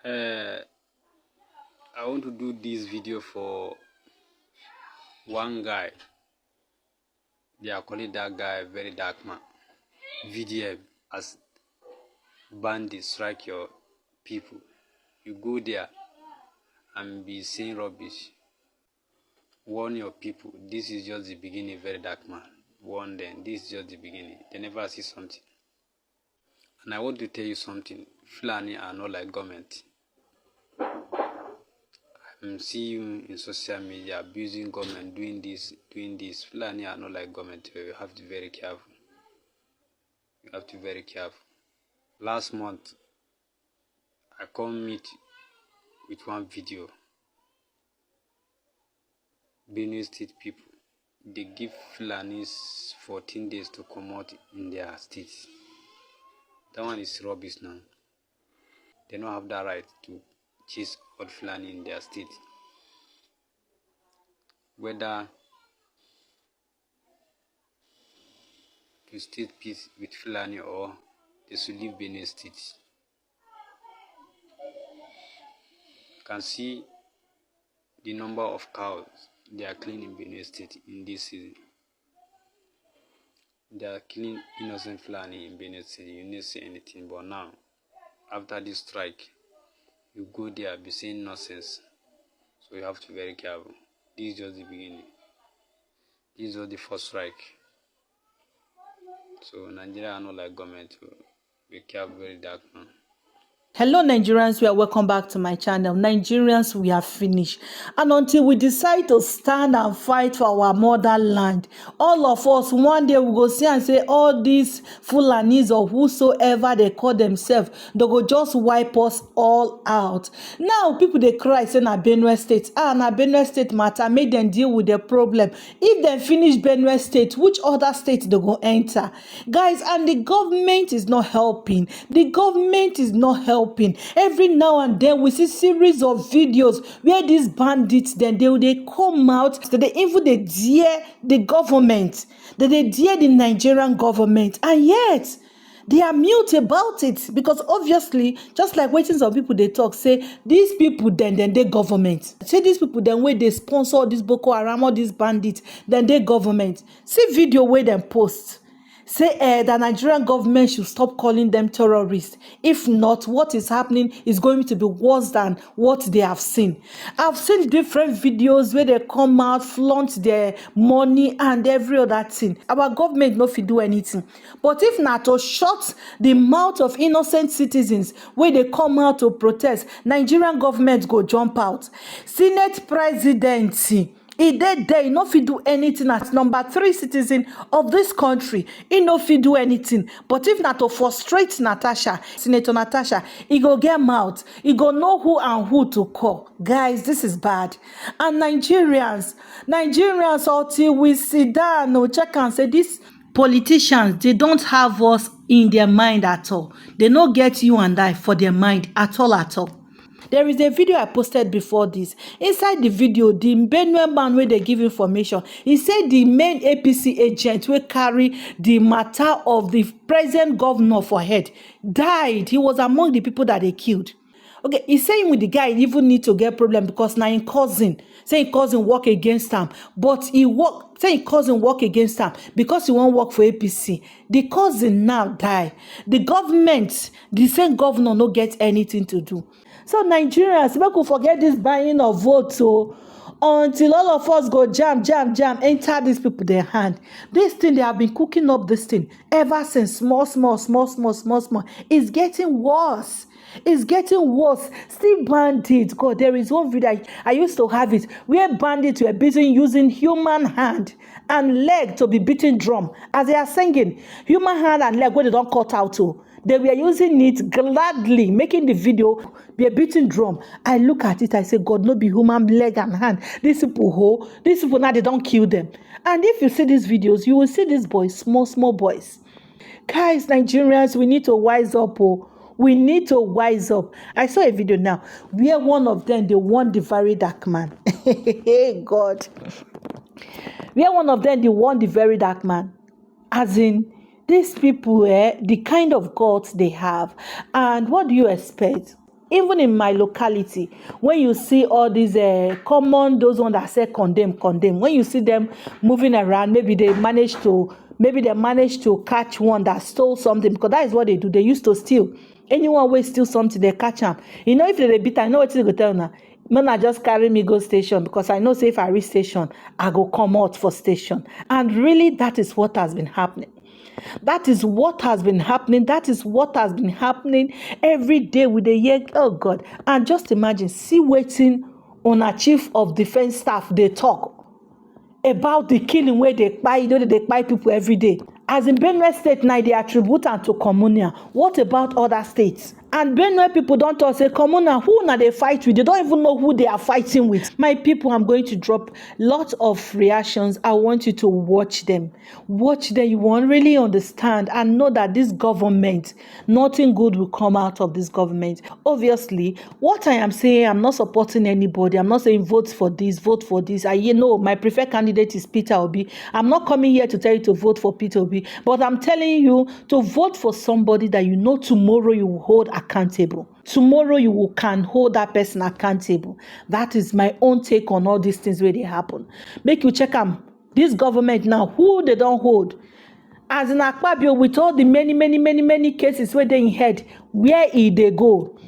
I want to do this video for one guy. They are calling that guy very dark man. VDM, as bandits strike your people. You go there and be saying rubbish. Warn your people. This is just the beginning, very dark man. Warn them. This is just the beginning. They never see something. And I want to tell you something. Fulani are not like government. I'm seeing you in social media abusing government, doing this. Fulani are not like government. You have to be very careful. You have to be very careful. Last month, I come meet with one video. BENUE state people, they give Fulanis 14 days to come out in their states. That one is rubbish now. They don't have that right to chase all Fulani in their state. Whether to state peace with Fulani or they should leave BENUE state. You can see the number of cows they are killing in BENUE state in this season. They are killing innocent Fulani in BENUE state. You didn't say anything, but now, after this strike, you go there, be saying nonsense. So you have to be very careful. This is just the beginning. This is just the first strike. So Nigeria are not like government. Be careful, very dark man. Hello Nigerians, we are welcome back to my channel. Nigerians, we are finished. And until we decide to stand and fight for our motherland, all of us, one day we go see and say all these Fulanis or whosoever they call themselves, they go just wipe us all out. Now people they cry say na BENUE state. Na BENUE state matter, make them deal with the problem. If they finish BENUE state, which other state they go enter? Guys, and the government is not helping. The government is not helping. Every now and then we see series of videos where these bandits then they come out, so they even they dare the government, they dare the Nigerian government, and yet they are mute about it, because obviously, just like waiting some people they talk, say these people then they government. Say these people then where they sponsor all this Boko Haram, all these bandits, then they government. See video where them post. Say the Nigerian government should stop calling them terrorists. If not, what is happening is going to be worse than what they have seen. I've seen different videos where they come out, flaunt their money and every other thing. Our government no fit do anything. But if not to shut the mouth of innocent citizens where they come out to protest, Nigerian government go jump out. Senate presidency, he did there, he no fit do anything as number 3 citizen of this country. He no fit do anything. But if not to frustrate Natasha, Senator Natasha, he go get mouth. He go know who and who to call. Guys, this is bad. And Nigerians, until we sit down, no check and say this politicians, they don't have us in their mind at all. They no get you and I for their mind at all. There is a video I posted before this. Inside the video, the BENUE man where they give information, he said the main APC agent will carry the matter of the present governor for head died. He was among the people that they killed. Okay, he's saying with the guy, he even need to get problem because now in cousin, say cousin work against him, but say cousin work against him because he won't work for APC. The cousin now die. The government, the same governor, no get anything to do. So Nigerians, we could forget this buying of votes. So until all of us go jam, enter these people their hand. This thing, they have been cooking up this thing ever since small. It's getting worse. It's getting worse. Still bandits. God, there is one video I used to have it where bandits were busy using human hand and leg to be beating drum as they are singing. Human hand and leg where they don't cut out to. They were using it gladly, making the video be a beating drum. I look at it, I say, God, no be human leg and hand. These people now, they don't kill them. And if you see these videos, you will see these boys, small boys. Guys, Nigerians, we need to wise up. We need to wise up. I saw a video now where one of them, they warned the very dark man. Hey, God. Where one of them, they warned the very dark man. As in, these people, the kind of gods they have. And what do you expect? Even in my locality, when you see all these common, those ones that say condemn, when you see them moving around, maybe they manage to catch one that stole something, because that is what they do. They used to steal. Anyone will steal something, they catch them. You know, if they beat, I know what they go tell now. Mona just carry me go station, because I know say if I reach station, I go come out for station. And really, that is what has been happening. That is what has been happening. That is what has been happening every day with the year. Oh God. And just imagine, see waiting on a chief of defense staff, they talk about the killing where they buy, you know, they buy people every day. As in Benue State now, they attribute am to communal. What about other states? And Benue people don't talk, say, communal, who now they fight with? They don't even know who they are fighting with. My people, I'm going to drop lots of reactions. I want you to watch them. Watch them. You won't really understand and know that this government, nothing good will come out of this government. Obviously, what I am saying, I'm not supporting anybody. I'm not saying vote for this, vote for this. You know, my preferred candidate is Peter Obi. I'm not coming here to tell you to vote for Peter Obi, but I'm telling you to vote for somebody that you know tomorrow you will hold accountable. Tomorrow you can hold that person accountable. That is my own take on all these things where they happen. Make you check them. This government now, who they don't hold. As in Akpabio, with all the many cases where they in head, where they go.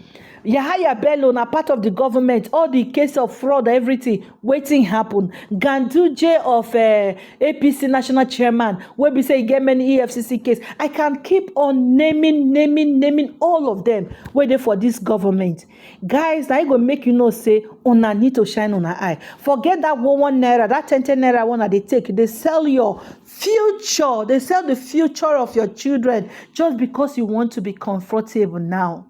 Yahaya Bello, na part of the government, all the case of fraud, everything, waiting happen. Ganduje of APC national chairman, where we say get many EFCC case. I can keep on naming all of them waiting for this government. Guys, I go make you know, say, una need to shine on our eye. Forget that 1 naira, that 10 naira one that they take. They sell your future. They sell the future of your children just because you want to be comfortable now.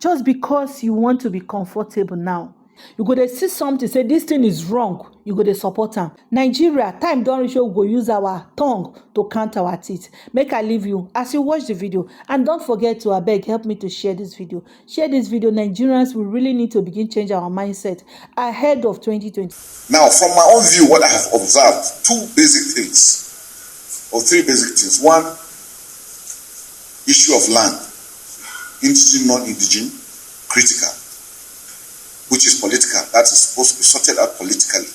Just because you want to be comfortable now. You go to see something, say this thing is wrong, you go to support them. Nigeria, time don't reach, we go use our tongue to count our teeth. Make I leave you as you watch the video. And don't forget to, abeg, help me to share this video. Share this video. Nigerians, we really need to begin change our mindset ahead of 2020. Now, from my own view, what I have observed, 2 basic things, or 3 basic things. One, issue of land. Indigenous, non-indigenous, critical, which is political. That is supposed to be sorted out politically.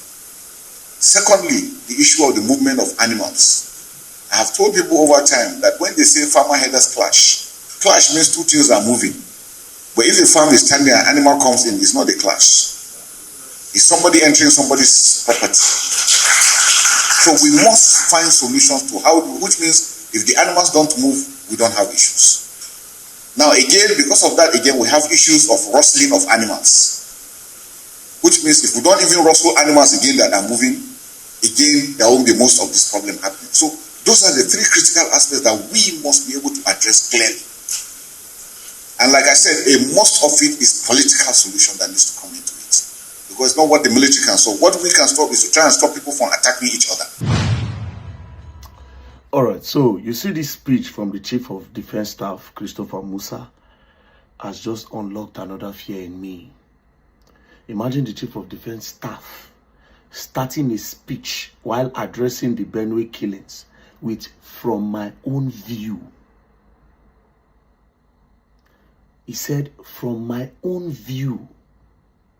Secondly, the issue of the movement of animals. I have told people over time that when they say farmer-herders clash means 2 things are moving. But if a farm is standing and an animal comes in, it's not a clash. It's somebody entering somebody's property. So we must find solutions to how, which means if the animals don't move, we don't have issues. Now again, because of that, again, we have issues of rustling of animals. Which means if we don't even rustle animals again that are moving, again, there won't be most of this problem happening. So those are the 3 critical aspects that we must be able to address clearly. And like I said, a most of it is political solution that needs to come into it. Because it's not what the military can solve. What we can stop is to try and stop people from attacking each other. All right, so you see this speech from the Chief of Defense Staff, Christopher Musa, has just unlocked another fear in me. Imagine the Chief of Defense Staff starting a speech while addressing the BENUE killings with "from my own view." He said, "from my own view."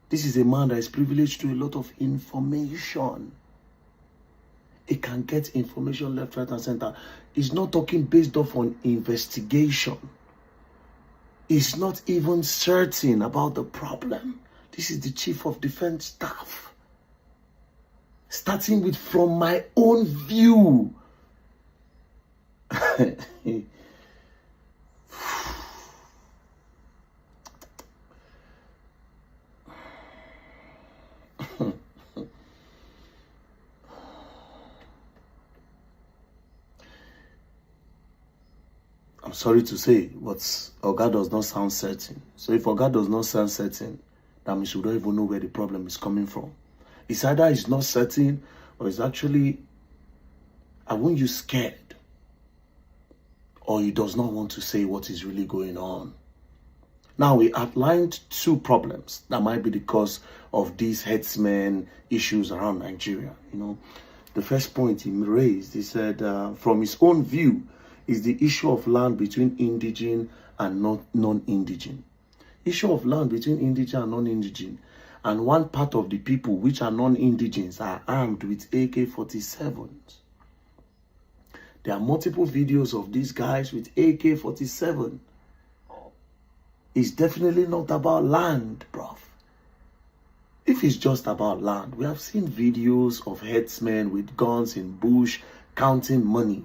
This is a man that is privileged to a lot of information. He can get information left, right, and center. He's not talking based off on investigation. He's not even certain about the problem. This is the Chief of Defense Staff. Starting with "from my own view." I'm sorry to say, but Oga does not sound certain. So if Oga does not sound certain, that means we don't even know where the problem is coming from. It's either he's not certain, or it's actually, I won't use scared, or he does not want to say what is really going on. Now, we outlined 2 problems that might be the cause of these herdsmen issues around Nigeria. You know, the first point he raised, he said, from his own view, is the issue of land between indigenous and non-indigenous. issue of land between indigenous and non-indigenous. And one part of the people which are non-indigenous are armed with AK-47s. There are multiple videos of these guys with AK-47. It's definitely not about land, bruv. If it's just about land, we have seen videos of herdsmen with guns in bush counting money.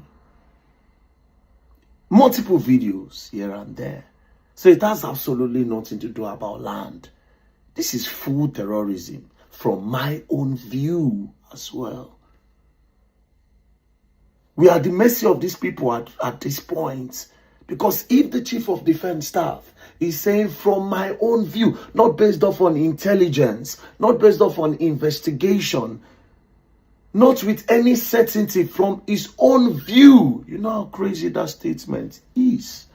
Multiple videos here and there. So it has absolutely nothing to do about land. This is full terrorism from my own view as well. We are at the mercy of these people at this point. Because if the Chief of Defense Staff is saying from my own view, not based off on intelligence, not based off on investigation, not with any certainty, from his own view, you know how crazy that statement is.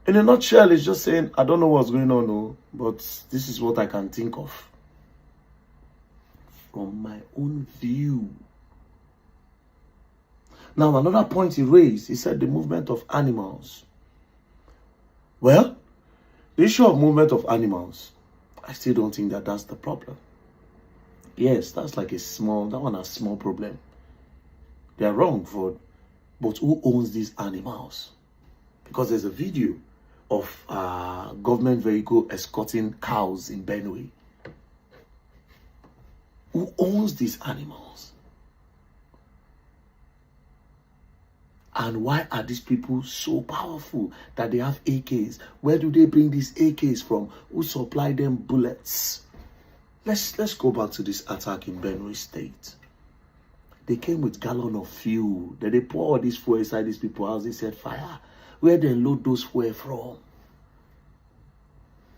In a nutshell, it's just saying, I don't know what's going on, no, but this is what I can think of. From my own view. Now, another point he raised, he said the movement of animals. Well, the issue of movement of animals, I still don't think that that's the problem. Yes, that's like that one has a small problem. They are wrong, but who owns these animals? Because there's a video of government vehicle escorting cows in BENUE. Who owns these animals? And why are these people so powerful that they have AKs? Where do they bring these AKs from? Who supply them bullets? Let's go back to this attack in BENUE State. They came with gallon of fuel. Then they pour all this fuel inside these people's house. They set fire. Where they load those fuel from?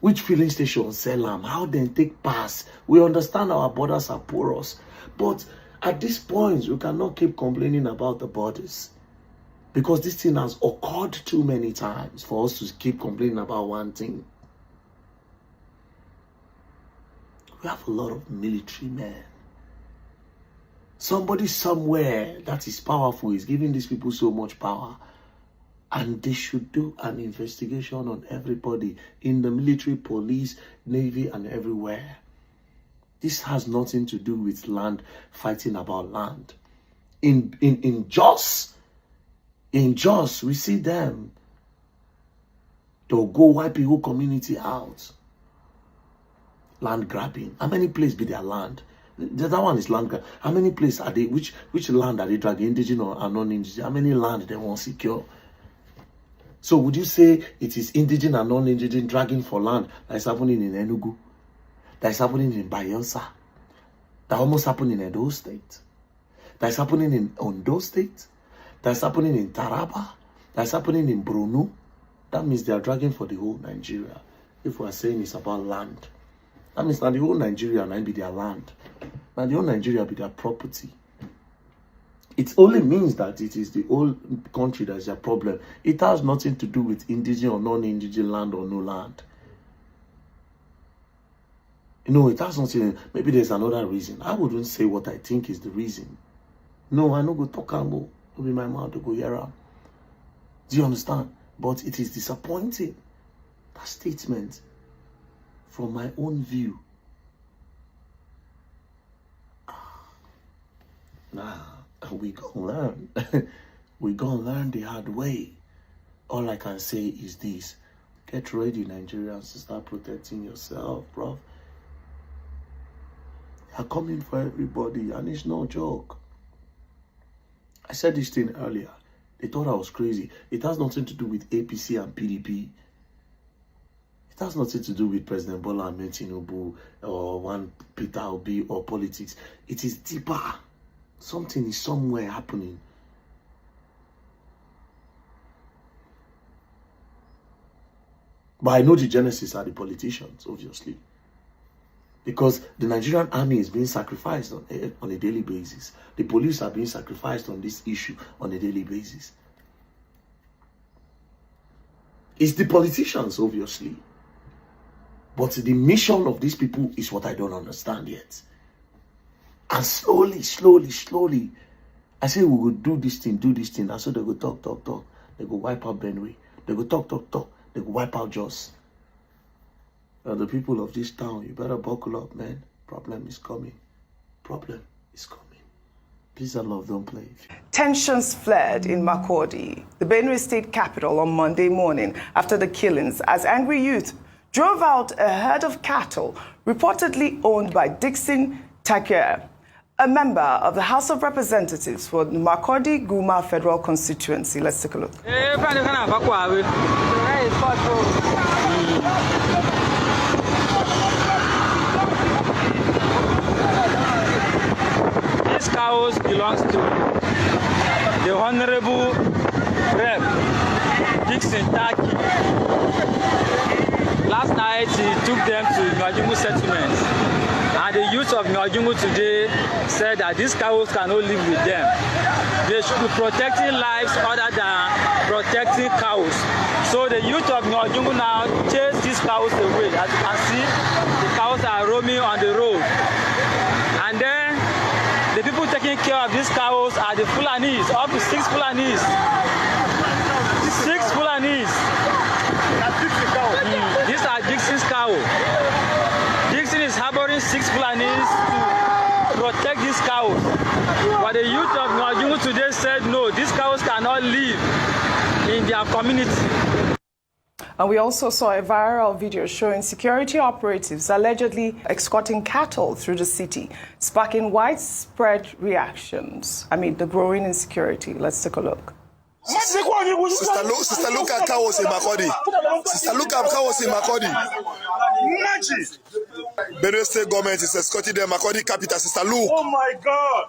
Which filling station sell them? How they take pass? We understand our borders are porous. But at this point, we cannot keep complaining about the borders. Because this thing has occurred too many times for us to keep complaining about one thing. We have a lot of military men. Somebody somewhere that is powerful is giving these people so much power. And they should do an investigation on everybody in the military, police, navy, and everywhere. This has nothing to do with land, fighting about land. In Jos, we see them. They'll go wipe the whole community out. Land grabbing. How many places be their land? The other one is land grab. How many places are they? Which land are they dragging? Indigenous or non-indigenous? How many land they want secure? So would you say it is indigenous and non-indigenous dragging for land that is happening in Enugu? That is happening in Bayelsa? That almost happened in Edo State? That is happening in Ondo State? That's happening in Taraba. That's happening in Brunei. That means they are dragging for the whole Nigeria. If we are saying it's about land, that means that the whole Nigeria might be their land. Now the whole Nigeria be their property. It only means that it is the whole country that is their problem. It has nothing to do with indigenous or non-indigenous land or no land. You know, it has nothing. Maybe there's another reason. I wouldn't say what I think is the reason. No, I no go talk about. Be my mouth to go here. Do you understand? But it is disappointing. That statement, from my own view. Nah, we gonna learn. We gonna learn the hard way. All I can say is this: get ready, Nigerians, to start protecting yourself, bro. They are coming for everybody, and it's no joke. I said this thing earlier. They thought I was crazy. It has nothing to do with APC and PDP. It has nothing to do with President Bola Ahmed Tinubu or one Peter Obi or politics. It is deeper. Something is somewhere happening. But I know the genesis are the politicians, obviously. Because the Nigerian army is being sacrificed on a daily basis. The police are being sacrificed on this issue on a daily basis. It's the politicians, obviously. But the mission of these people is what I don't understand yet. And slowly, I say we will do this thing, and so they will talk. they go wipe out BENUE. They go talk, they go wipe out Jos. And the people of this town, you better buckle up, man. Problem is coming. Problem is coming. Peace and love, don't play. Tensions flared in Makurdi, the Benue state capital, on Monday morning after the killings as angry youth drove out a herd of cattle reportedly owned by Dixon Taker, a member of the House of Representatives for the Makurdi Guma Federal Constituency. Let's take a look. This cows belongs to the Honorable Rep. Dixon Taki. Last night he took them to Nigerian settlement, and the youth of Nigerian today said that these cows cannot live with them. They should be protecting lives other than protecting cows. So the youth of Nigerian now chase these cows away. As you can see, the cows are roaming on the road, and then the people taking care of these cows are the Fulanis, up to 6 Fulanis. 6 Fulanis. These are Dixon's cows. Dixon is harboring 6 Fulanis to protect these cows. But the youth of Nigerian today said no, these cows cannot live in their community. And we also saw a viral video showing security operatives allegedly escorting cattle through the city, sparking widespread reactions amid the growing insecurity. Let's take a look. Sister Luca cows in Makurdi. Sister Luca cows in Makurdi. Benue state government is escorting the Makurdi capital, Sister Lu. Oh my God!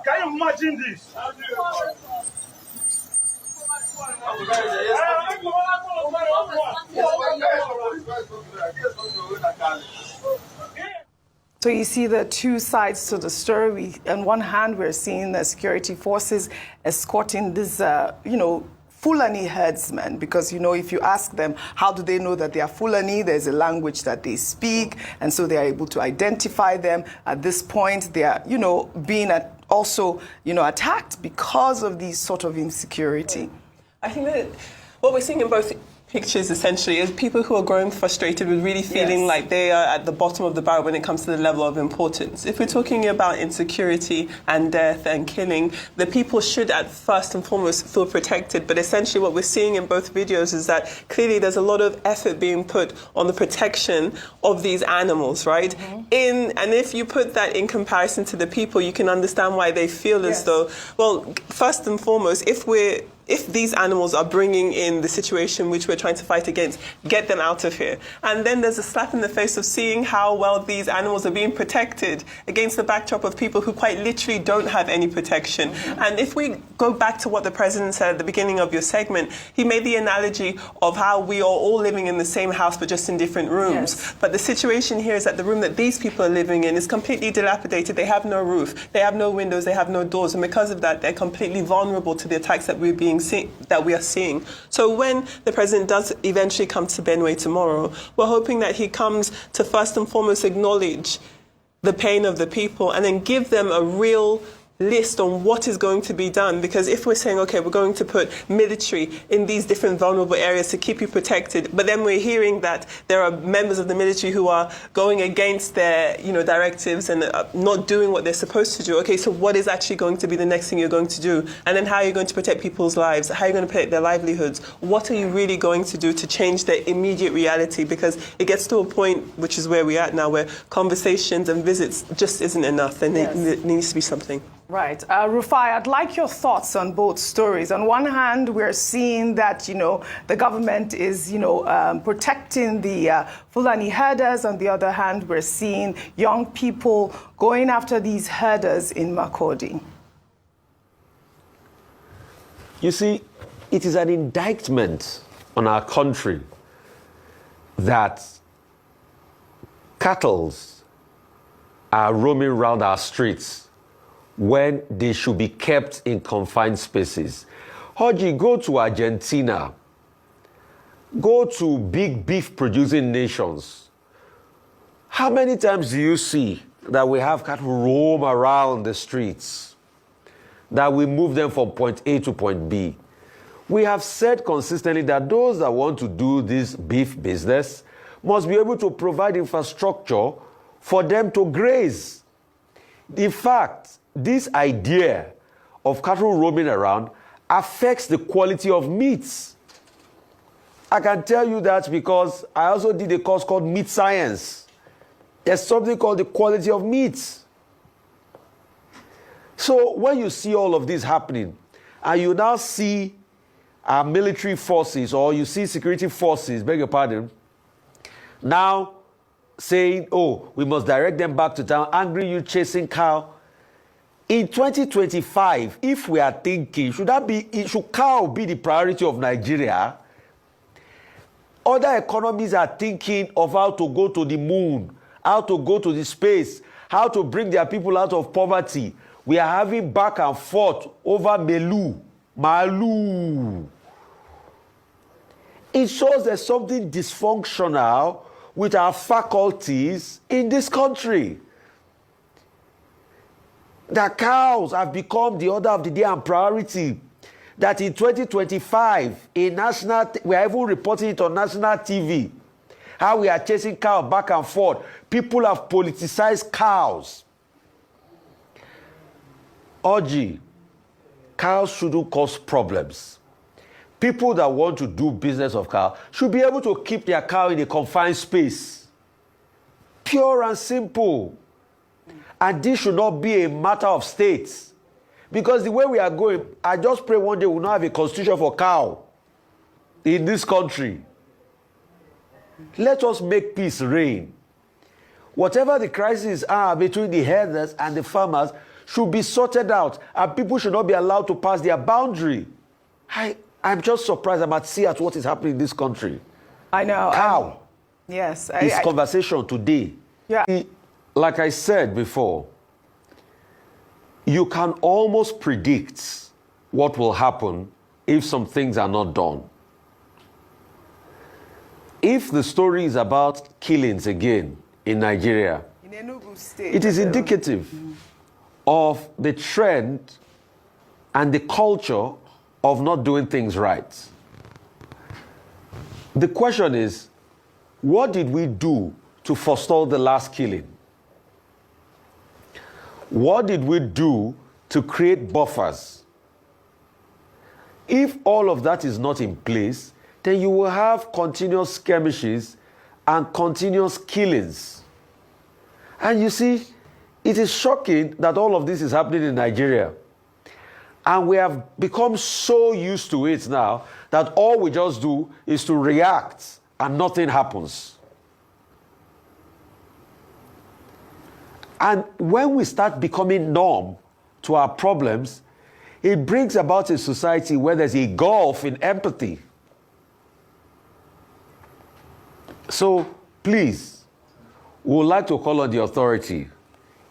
Can you imagine this? So you see the two sides to the story. On one hand, we're seeing the security forces escorting this, Fulani herdsmen, because, if you ask them, how do they know that they are Fulani? There's a language that they speak, and so they are able to identify them. At this point, they are, being attacked because of these sort of insecurity. I think that what we're seeing in both pictures essentially is people who are growing frustrated with really feeling like they are at the bottom of the barrel when it comes to the level of importance. If we're talking about insecurity and death and killing, the people should at first and foremost feel protected. But essentially what we're seeing in both videos is that clearly there's a lot of effort being put on the protection of these animals, right? And if you put that in comparison to the people, you can understand why they feel as though, well, first and foremost, if these animals are bringing in the situation which we're trying to fight against, get them out of here. And then there's a slap in the face of seeing how well these animals are being protected against the backdrop of people who quite literally don't have any protection. And if we go back to what the president said at the beginning of your segment, he made the analogy of how we are all living in the same house but just in different rooms. But the situation here is that the room that these people are living in is completely dilapidated. They have no roof, they have no windows, they have no doors. And because of that, they're completely vulnerable to the attacks that we are seeing. So when the president does eventually come to Benue tomorrow, we're hoping that he comes to first and foremost acknowledge the pain of the people and then give them a real list on what is going to be done. Because if we're saying, okay, we're going to put military in these different vulnerable areas to keep you protected, but then we're hearing that there are members of the military who are going against their, directives and not doing what they're supposed to do. Okay, so what is actually going to be the next thing you're going to do? And then how are you going to protect people's lives? How are you going to protect their livelihoods? What are you really going to do to change their immediate reality? Because it gets to a point, which is where we're at now, where conversations and visits just isn't enough. There needs to be something. Right. Rufai, I'd like your thoughts on both stories. On one hand, we're seeing that, the government is, protecting the Fulani herders. On the other hand, we're seeing young people going after these herders in Makurdi. You see, it is an indictment on our country that cattle are roaming around our streets when they should be kept in confined spaces. Haji, go to Argentina, go to big beef producing nations. How many times do you see that we have cattle roam around the streets, that we move them from point A to point B? We have said consistently that those that want to do this beef business must be able to provide infrastructure for them to graze. In fact, this idea of cattle roaming around affects the quality of meats. I can tell you that because I also did a course called Meat Science. There's something called the quality of meats. So when you see all of this happening, and you now see our military forces, or you see security forces, beg your pardon, now saying, oh, we must direct them back to town, angry you chasing cow. In 2025, if we are thinking, should cow be the priority of Nigeria? Other economies are thinking of how to go to the moon, how to go to the space, how to bring their people out of poverty. We are having back and forth over Malu. It shows there's something dysfunctional with our faculties in this country. The cows have become the order of the day and priority. That in 2025, we are even reporting it on national TV, how we are chasing cows back and forth. People have politicized cows. Orgy, cows shouldn't cause problems. People that want to do business of cow should be able to keep their cow in a confined space. Pure and simple. And this should not be a matter of states. Because the way we are going, I just pray one day we will not have a constitution for cow in this country. Let us make peace reign. Whatever the crises are between the herders and the farmers should be sorted out, and people should not be allowed to pass their boundary. I'm just surprised I'm at sea at what is happening in this country. I know. Cow. Yes. This conversation today. Yeah. Like I said before, you can almost predict what will happen if some things are not done. If the story is about killings again in Nigeria, In Enugu State, it is indicative of the trend and the culture of not doing things right. The question is, what did we do to forestall the last killing? What did we do to create buffers? If all of that is not in place, then you will have continuous skirmishes and continuous killings. And you see, it is shocking that all of this is happening in Nigeria. And we have become so used to it now that all we just do is to react and nothing happens. And when we start becoming numb to our problems, it brings about a society where there's a gulf in empathy. So please, we would like to call on the authority,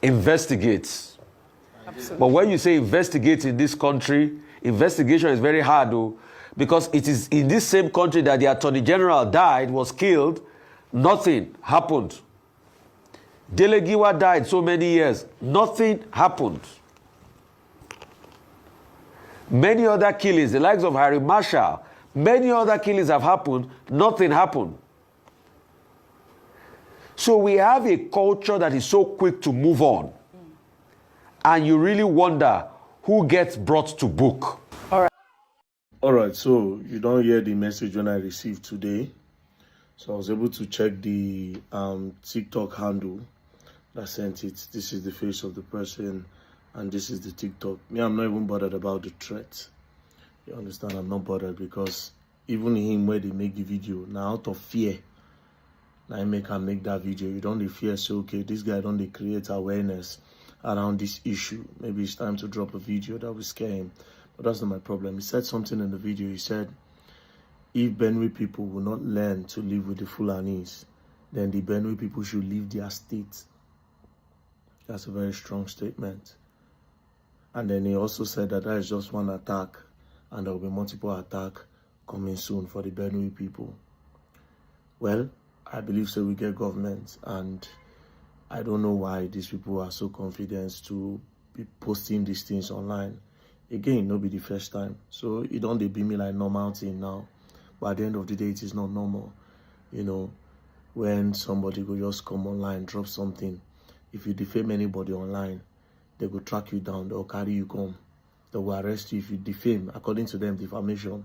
investigate. Absolutely. But when you say investigate in this country, investigation is very hard though, because it is in this same country that the Attorney General died, was killed, nothing happened. Delegiwa died so many years, nothing happened. Many other killings, the likes of Harry Marshall, many other killings have happened, nothing happened. So we have a culture that is so quick to move on. And you really wonder who gets brought to book. All right, so you don't hear the message when I received today. So I was able to check the TikTok handle that sent it. This is the face of the person, and this is the TikTok. Me, I'm not even bothered about the threat. You understand? I'm not bothered because even him where they make the video, now out of fear, now I make that video. You don't fear, so okay, this guy don't create awareness around this issue. Maybe it's time to drop a video that will scare him. But that's not my problem. He said something in the video. He said, if BENUE people will not learn to live with the Fulanis, then the BENUE people should leave their state. That's a very strong statement. And then he also said that is just one attack, and there will be multiple attacks coming soon for the BENUE people. Well, I believe so we get government, and I don't know why these people are so confident to be posting these things online. Again, no be the first time. So it don't they be me like normal thing now. But at the end of the day, it is not normal. You know, when somebody go just come online, drop something. If you defame anybody online, they go track you down, they'll carry you come. They will arrest you if you defame. According to them, defamation,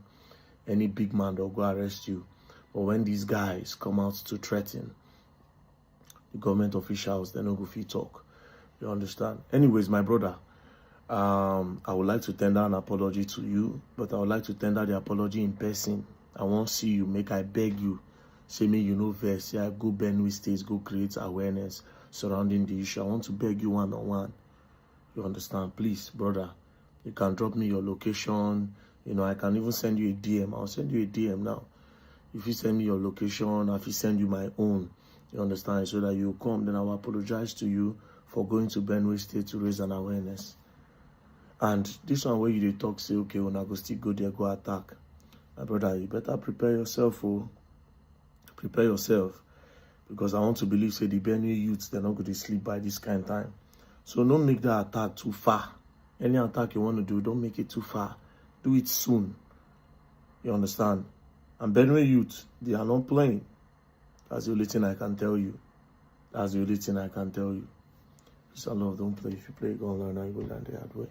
any big man, they'll go arrest you. But when these guys come out to threaten the government officials, they don't go fit talk. You understand? Anyways, my brother, I would like to tender an apology to you, but I would like to tender the apology in person. I won't see you, make I beg you. Say me, you know, verse, yeah, go BENUE State, go create awareness surrounding the issue. I want to beg you one-on-one. You understand? Please, brother, you can drop me your location. You know, I can even send you a DM. I'll send you a DM now. If you send me your location, if you send you my own, you understand, so that you come, then I will apologize to you for going to BENUE State to raise an awareness. And this one where you talk, say, okay, when I go still go there, go attack. My brother, you better prepare yourself, oh. Prepare yourself. Because I want to believe, say, the BENUE youths, they're not going to sleep by this kind of time. So don't make that attack too far. Any attack you want to do, don't make it too far. Do it soon. You understand? And BENUE youth, they are not playing. That's the only thing I can tell you. That's the only thing I can tell you. Peace and love, don't play. If you play, go and learn, and you go learn the hard way.